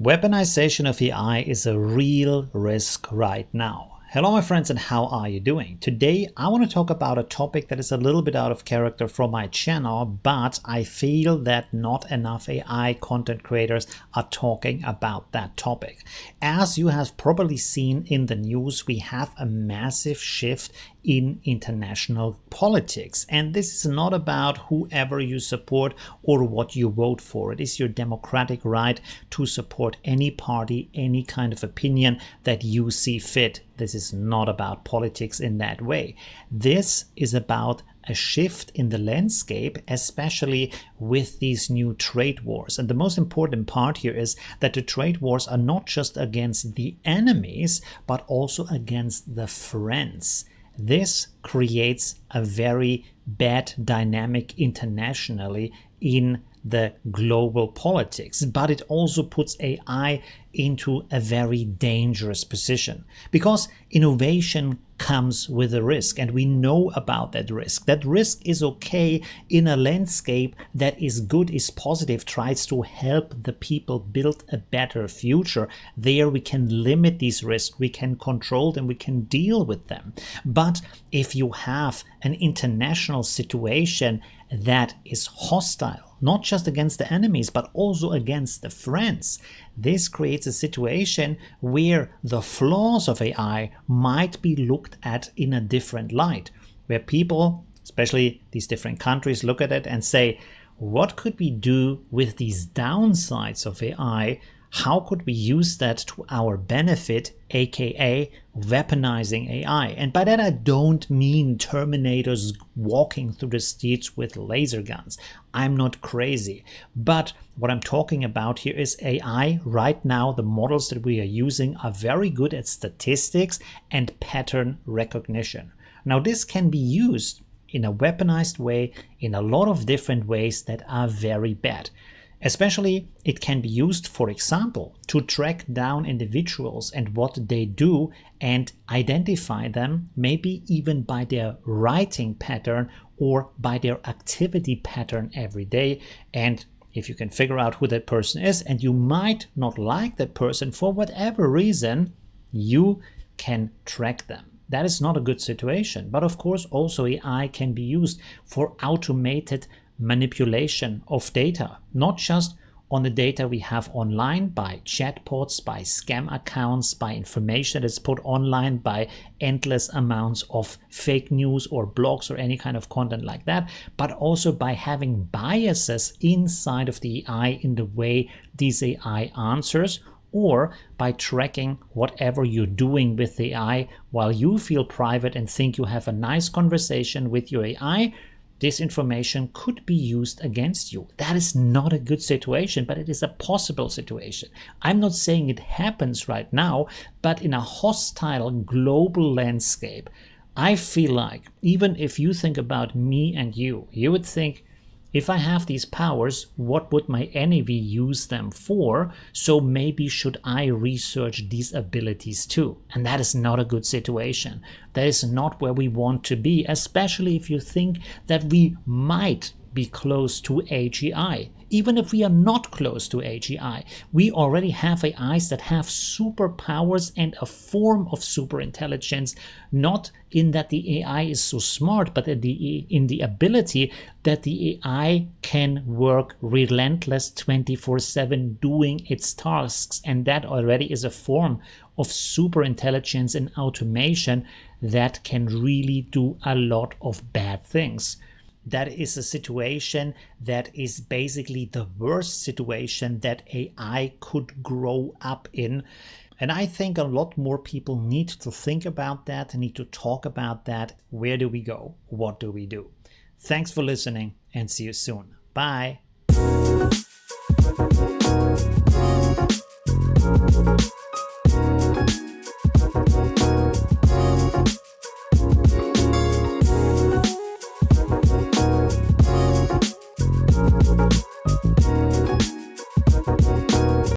Weaponization of AI is a real risk right now. Hello my friends, and how are you doing? Today I want to talk about a topic that is a little bit out of character from my channel, but I feel that not enough AI content creators are talking about that topic. As you have probably seen in the news, we have a massive shift in international politics. And this is not about whoever you support or what you vote for. It is your democratic right to support any party, any kind of opinion that you see fit. This is not about politics in that way. This is about a shift in the landscape, especially with these new trade wars. And the most important part here is that the trade wars are not just against the enemies, but also against the friends. This creates a very bad dynamic internationally in the global politics, but it also puts AI into a very dangerous position because innovation comes with a risk, and we know about that risk. That risk is okay in a landscape that is good, is positive, tries to help the people build a better future. There we can limit these risks, we can control them, we can deal with them. But if you have an international situation that is hostile, not just against the enemies, but also against the friends, this creates a situation where the flaws of AI might be looked at in a different light, where people, especially these different countries, look at it and say, what could we do with these downsides of AI? How could we use that to our benefit, aka weaponizing AI? And by that I don't mean Terminators walking through the streets with laser guns. I'm not crazy. But what I'm talking about here is AI. Right now, the models that we are using are very good at statistics and pattern recognition. Now, this can be used in a weaponized way in a lot of different ways that are very bad. Especially, it can be used, for example, to track down individuals and what they do and identify them, maybe even by their writing pattern or by their activity pattern every day. And if you can figure out who that person is, and you might not like that person for whatever reason, you can track them. That is not a good situation. But of course, also AI can be used for automated manipulation of data, not just on the data we have online by chatbots, by scam accounts, by information that is put online by endless amounts of fake news or blogs or any kind of content like that, but also by having biases inside of the AI in the way these AI answers, or by tracking whatever you're doing with the AI while you feel private and think you have a nice conversation with your AI. This information could be used against you. That is not a good situation, but it is a possible situation. I'm not saying it happens right now, but in a hostile global landscape, I feel like even if you think about me and you would think, if I have these powers, what would my enemy use them for? So maybe should I research these abilities too? And that is not a good situation. That is not where we want to be, especially if you think that we might be close to AGI. Even if we are not close to AGI, we already have AIs that have superpowers and a form of superintelligence, not in that the AI is so smart, but in the ability that the AI can work relentless 24/7 doing its tasks. And that already is a form of superintelligence and automation that can really do a lot of bad things. That is a situation that is basically the worst situation that AI could grow up in. And I think a lot more people need to think about that, need to talk about that. Where do we go? What do we do? Thanks for listening, and see you soon. Bye.